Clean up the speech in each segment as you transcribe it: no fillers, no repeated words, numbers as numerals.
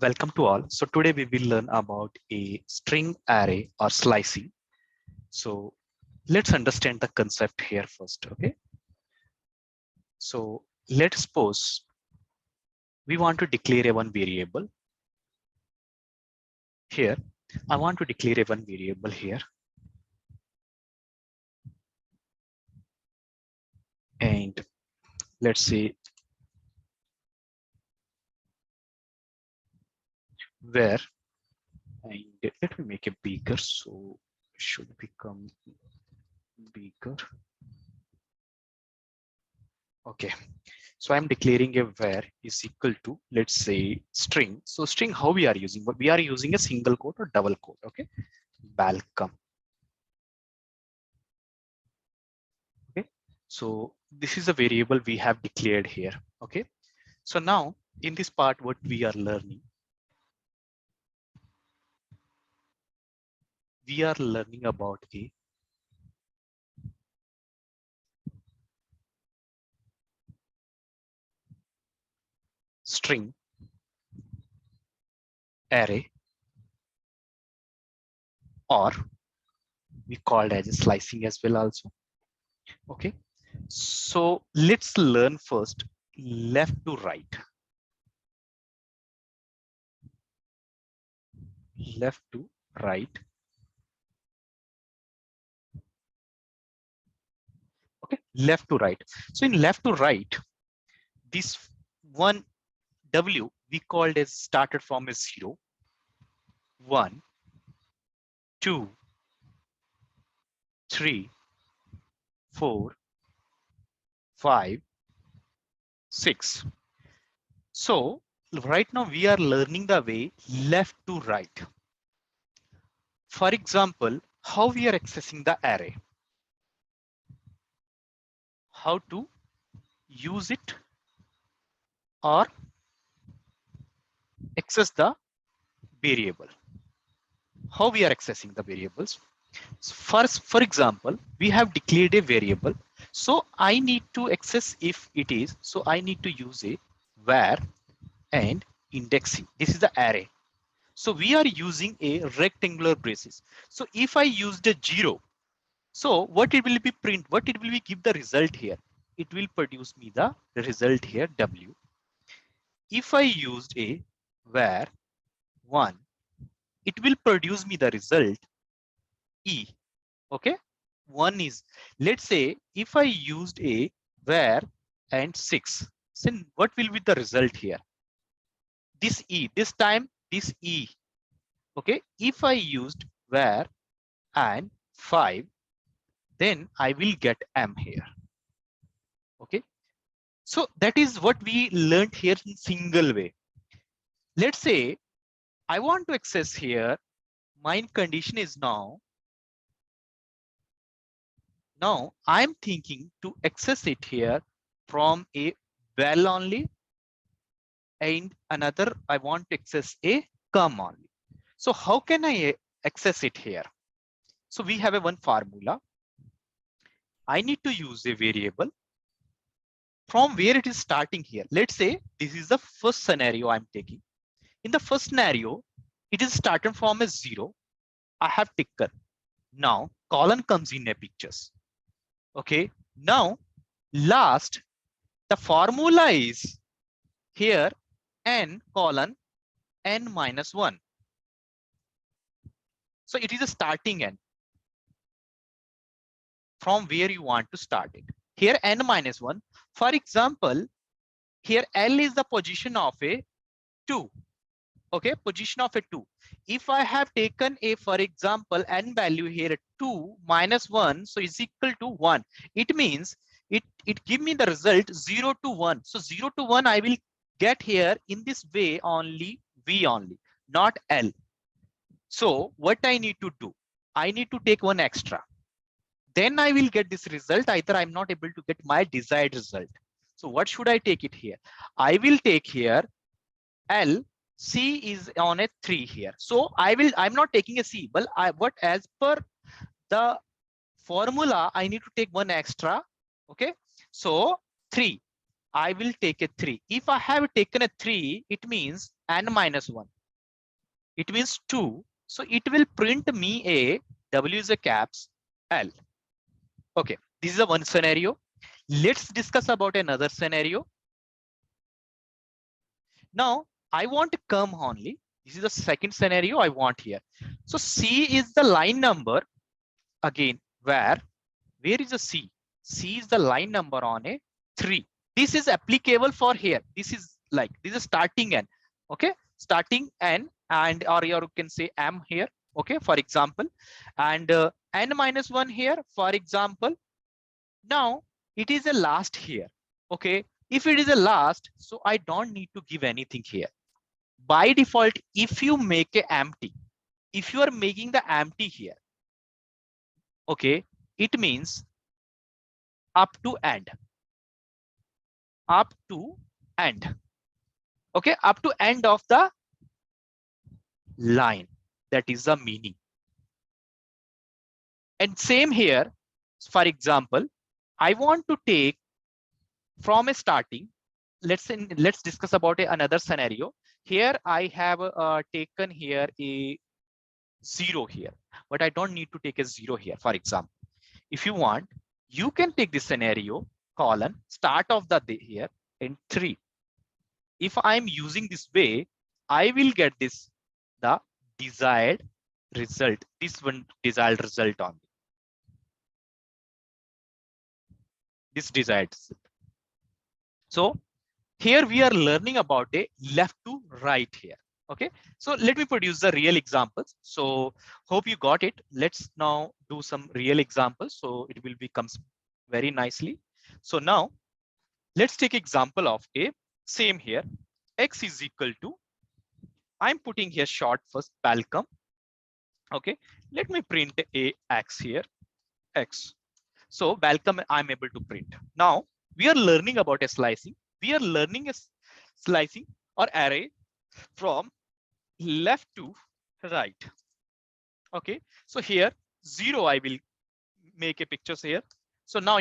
Welcome to all. So today we will learn about a string array or slicing. So let's understand the concept here first. Okay. So let's suppose we want to declare a one variable here. I want to declare a one variable here. And let's say where, and let me make it bigger. So it should become bigger. Okay. So I'm declaring a var is equal to, let's say, string. So string, how we are using? We are using a single quote or double quote. Okay. Welcome. Okay. So this is a variable we have declared here. Okay. So now in this part, what we are learning about a string array, or we called as a slicing as well also. Okay. So let's learn first left to right. Left to right. Okay. Left to right. So in left to right, this one W we called as started from a 0, 1, 2, 3, 4, 5, 6. So right now we are learning the way left to right. For example, how we are accessing the array, how to use it or access the variable, how we are accessing the variables. So first, for example, we have declared a variable. So I need to access if it is, so I need to use a var and indexing. This is the array. So we are using a rectangular braces. So if I used a 0, so what it will be print, what it will be give the result here. It will produce me the result here, W. If I used a var 1, it will produce me the result E. Okay. 1 is, let's say if I used a var and 6, then what will be the result here? This E, this time this E. Okay. If I used var and 5, then I will get M here. Okay. So that is what we learned here in single way. Let's say I want to access here. My condition is now I'm thinking to access it here from a val only, and another I want to access a come only. So how can I access it here? So we have a one formula. I need to use a variable from where it is starting here. Let's say this is the first scenario I'm taking. In the first scenario, it is starting from a 0. I have taken. Now colon comes in a pictures. Okay. Now last, the formula is here n colon n minus 1. So it is a starting n from where you want to start it. Here n minus 1. For example, here L is the position of a 2. Okay, position of a 2. If I have taken a, for example, n value here 2 minus 1, so is equal to 1. It means it give me the result 0 to 1. So 0 to 1 I will get here in this way only, V only, not L. So what I need to do, I need to take one extra. Then I will get this result. Either I'm not able to get my desired result. So what should I take it here? I will take here L. C is on a 3 here. So I'm not taking a C, but what as per the formula, I need to take one extra. Okay. So 3, I will take a 3. If I have taken a 3, it means n minus 1. It means 2. So it will print me a W is a caps L. Okay, this is a one scenario. Let's discuss about another scenario. Now I want to come only. This is the second scenario I want here. So C is the line number again. Where is the C? C is the line number on a 3. This is applicable for here. This is like this is starting n. Okay, starting n and or you can say m here. Okay, for example, and n minus 1 here, for example. Now it is a last here. Okay, if it is a last, so I don't need to give anything here. By default, if you make a empty, if you are making the empty here, okay, it means up to end. Up to end. Okay, up to end of the line. That is the meaning. And same here, for example, I want to take from a starting. Let's discuss about another scenario. Here I have taken here a 0 here, but I don't need to take a 0 here. For example, if you want, you can take this scenario colon start of the day here in 3. If I'm using this way, I will get this the desired result. This one desired result on this desired result. So here we are learning about a left to right here. Okay, so let me produce the real examples. So hope you got it. Let's now do some real examples. So it will becomes very nicely. So now let's take example of a same here. X is equal to, I'm putting here short first Balcom. Okay, let me print a X here, X. So Balcom I'm able to print. Now we are learning about a slicing. We are learning a slicing or array from left to right. Okay, so here 0 I will make a pictures here. So now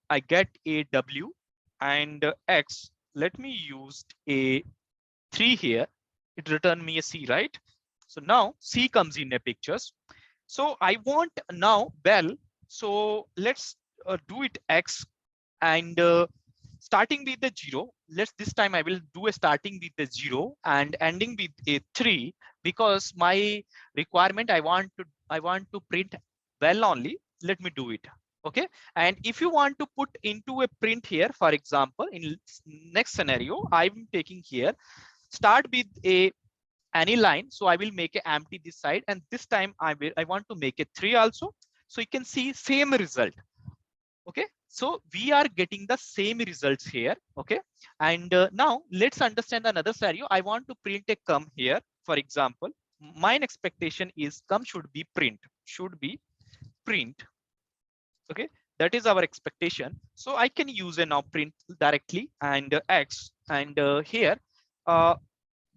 I get a W and X. Let me use a 3 here. It return me a C, right? So now C comes in the pictures. So I want now Bell. So let's do it X and starting with the 0. Let's this time I will do a starting with the 0 and ending with a 3 because my requirement I want to print Bell only. Let me do it. Okay, and if you want to put into a print here, for example, in next scenario, I'm taking here start with a any line. So I will make it empty this side, and this time I want to make it 3 also. So you can see same result. Okay, so we are getting the same results here. Okay, and now let's understand another scenario. I want to print a come here. For example, my expectation is come should be print. Okay, that is our expectation. So I can use a now print directly and X and here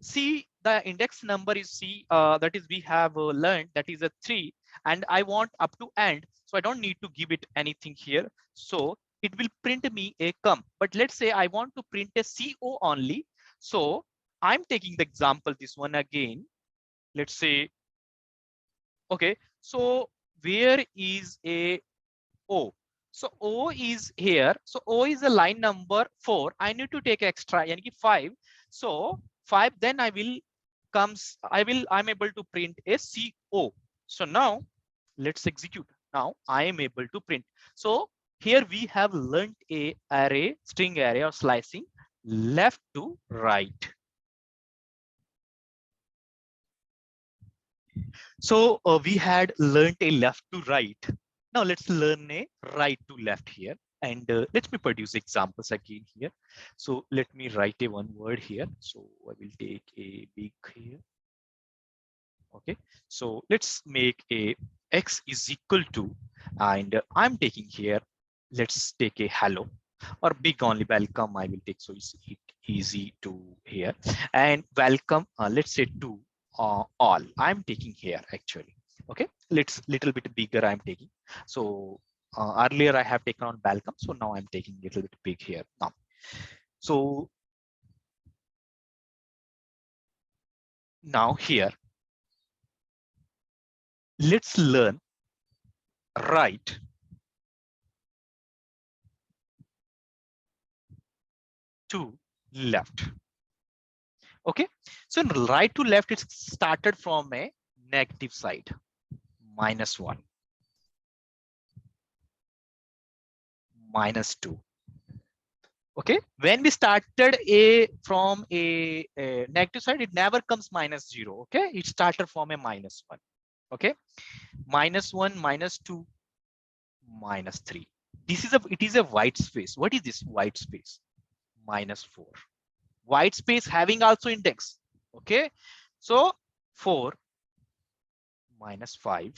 see the index number is C, that is we have learned that is a 3 and I want up to end. So I don't need to give it anything here. So it will print me a come. But let's say I want to print a CO only. So I'm taking the example, this one again. Let's say, okay, so where is a O? So O is here. So O is a line number 4. I need to take extra, yani 5. So 5, then I'm able to print a CO. So now let's execute. Now I am able to print. So here we have learned a array, string array or slicing left to right. So we had learned a left to right. Now let's learn a right to left here. And let me produce examples again here. So let me write a one word here. So I will take a big here. Okay, so let's make a X is equal to, and I'm taking here, let's take a hello or big only welcome. I will take, so it's easy to here, and welcome, let's say to all. I'm taking here actually. Okay, let's little bit bigger I'm taking. So earlier I have taken on welcome, so now I'm taking little bit big here now. So Now here, let's learn right to left. Okay, so right to left, it's started from a negative side, -1, -2. Okay, when we started from a negative side, it never comes -0. Okay, it started from a -1. Okay, -1, -2, -3. It is a white space. What is this white space? -4. White space having also index. Okay, so 4, -5,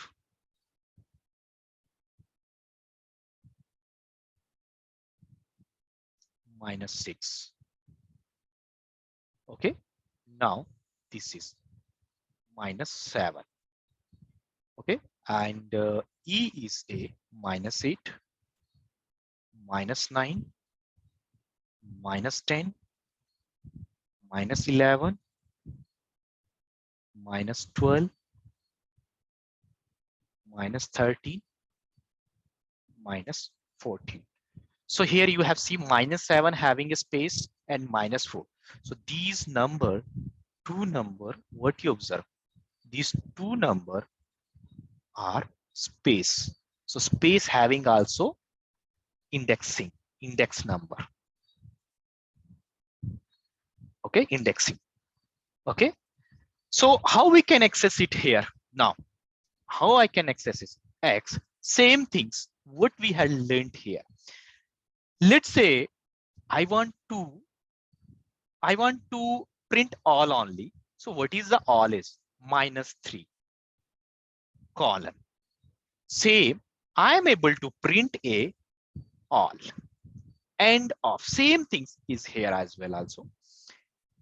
-6. Okay, now this is -7. Okay, and E is a -8, -9, -10, -11, -12, -13, -14. So here you have seen -7 having a space and -4. So these two number, what you observe, these two number are space. So space having also index number. Okay, indexing. Okay, so how we can access it here now? How I can access is X, same things what we had learned here. Let's say I want to print all only. So what is the all is? -3 colon. Same, I am able to print a all. End of same things is here as well also.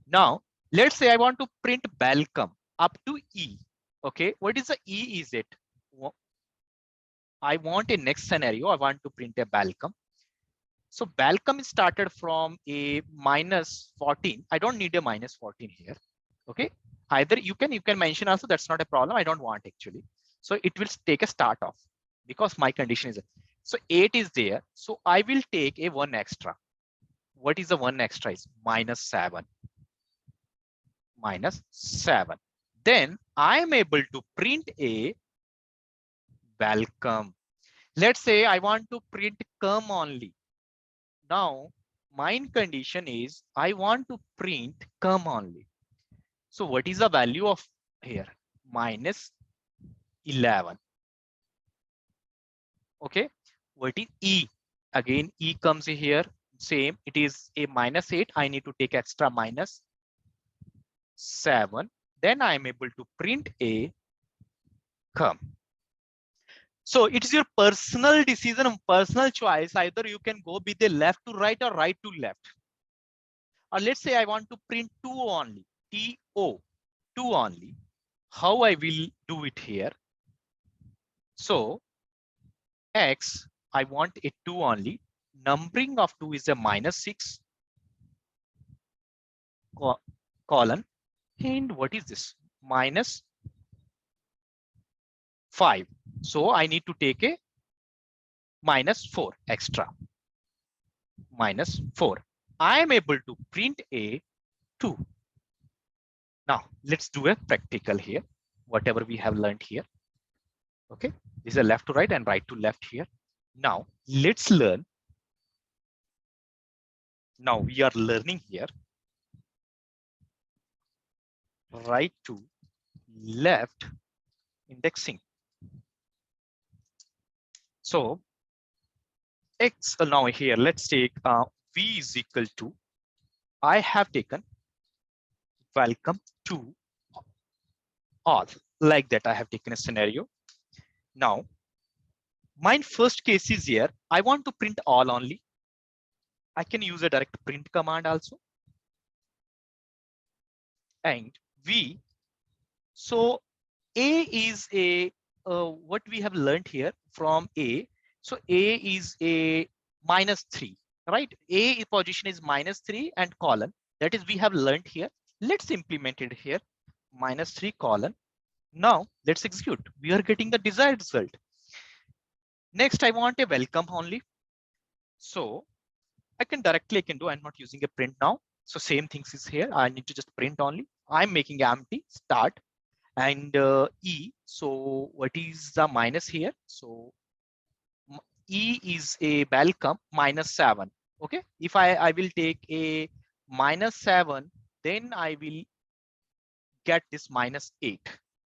Now let's say I want to print welcome up to E. Okay, what is the E is it? I want a next scenario. I want to print a welcome. So welcome is started from a -14. I don't need a -14 here. Okay, either you can mention also, that's not a problem. I don't want actually. So it will take a start off because my condition is so 8 is there. So I will take a 1 extra. What is the 1 extra is? -7. -7. Then I am able to print a welcome. Let's say I want to print come only. Now my condition is I want to print come only. So what is the value of here? -11. Okay, what is E? Again, E comes here. Same, it is a -8. I need to take extra -7. Then I am able to print a come. So it is your personal decision, personal choice. Either you can go with the left to right or right to left. Or let's say I want to print 2 only, TO, 2 only. How I will do it here? So X, I want a 2 only. Numbering of 2 is a -6 colon. And what is this? -5. So I need to take a -4 extra. -4. I am able to print a 2. Now let's do a practical here. Whatever we have learned here. Okay, this is a left to right and right to left here. Now let's learn. Now we are learning here right to left indexing. So X now here, let's take V is equal to, I have taken welcome to all, like that. I have taken a scenario. Now my first case is here. I want to print all only. I can use a direct print command also. And V, so A is a what we have learned here from A. So A is a -3, right? A position is -3 and colon. That is we have learned here. Let's implement it here. -3 colon. Now let's execute. We are getting the desired result. Next, I want a welcome only. So I can do, I'm not using a print now. So same things is here. I need to just print only. I'm making empty start and E. So what is the minus here? So E is a welcome -7. Okay. If I will take a -7, then I will get this -8.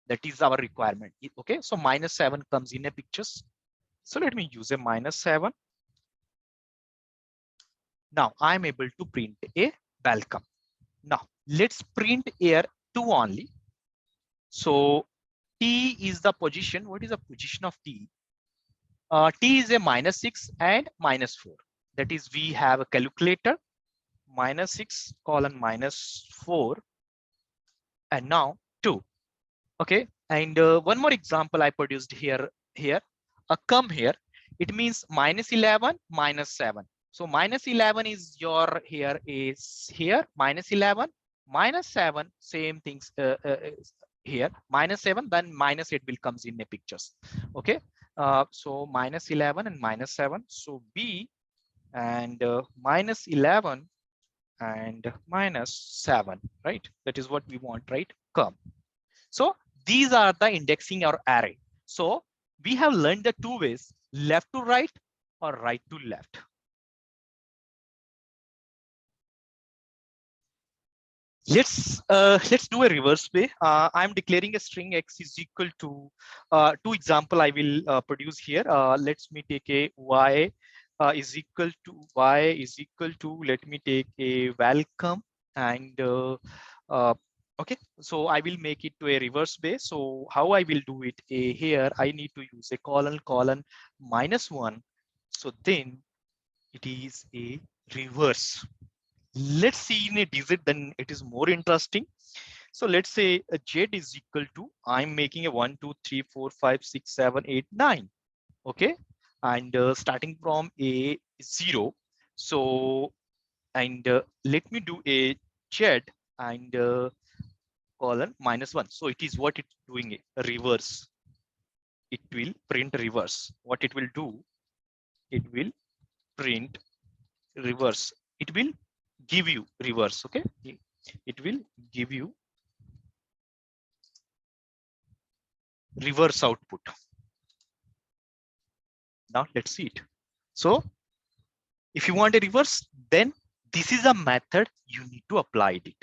That is our requirement. Okay. So -7 comes in a pictures. So let me use a -7. Now I'm able to print a welcome. Now let's print here 2 only. So T is the position. What is the position of T? T is a -6 and -4. That is, we have a calculator -6 colon -4 and now 2. Okay. And one more example I produced here. Come here. It means -11 -7. So -11 is your here is here -11 -7 same things here -7 then -8 will comes in the pictures. Okay. So -11 and -7. So B and -11 and -7, right? That is what we want, right? Come. So these are the indexing or array. So we have learned the 2 ways, left to right or right to left. Let's do a reverse way. I'm declaring a string x is equal to 2 example I will produce here. Let me take a y is equal to let me take a welcome and okay, so I will make it to a reverse way. So how I will do it here, I need to use a colon -1. So then it is a reverse. Let's see in a digit, then it is more interesting. So let's say a z is equal to, I'm making a 1 2 3 4 5 6 7 8 9. Okay, and starting from a 0. So and let me do a z and colon -1. So it is what it's doing, a reverse. It will print reverse. What it will do, it will print reverse. It will give you reverse. Okay, it will give you reverse output. Now let's see it. So if you want a reverse, then this is a method you need to apply it.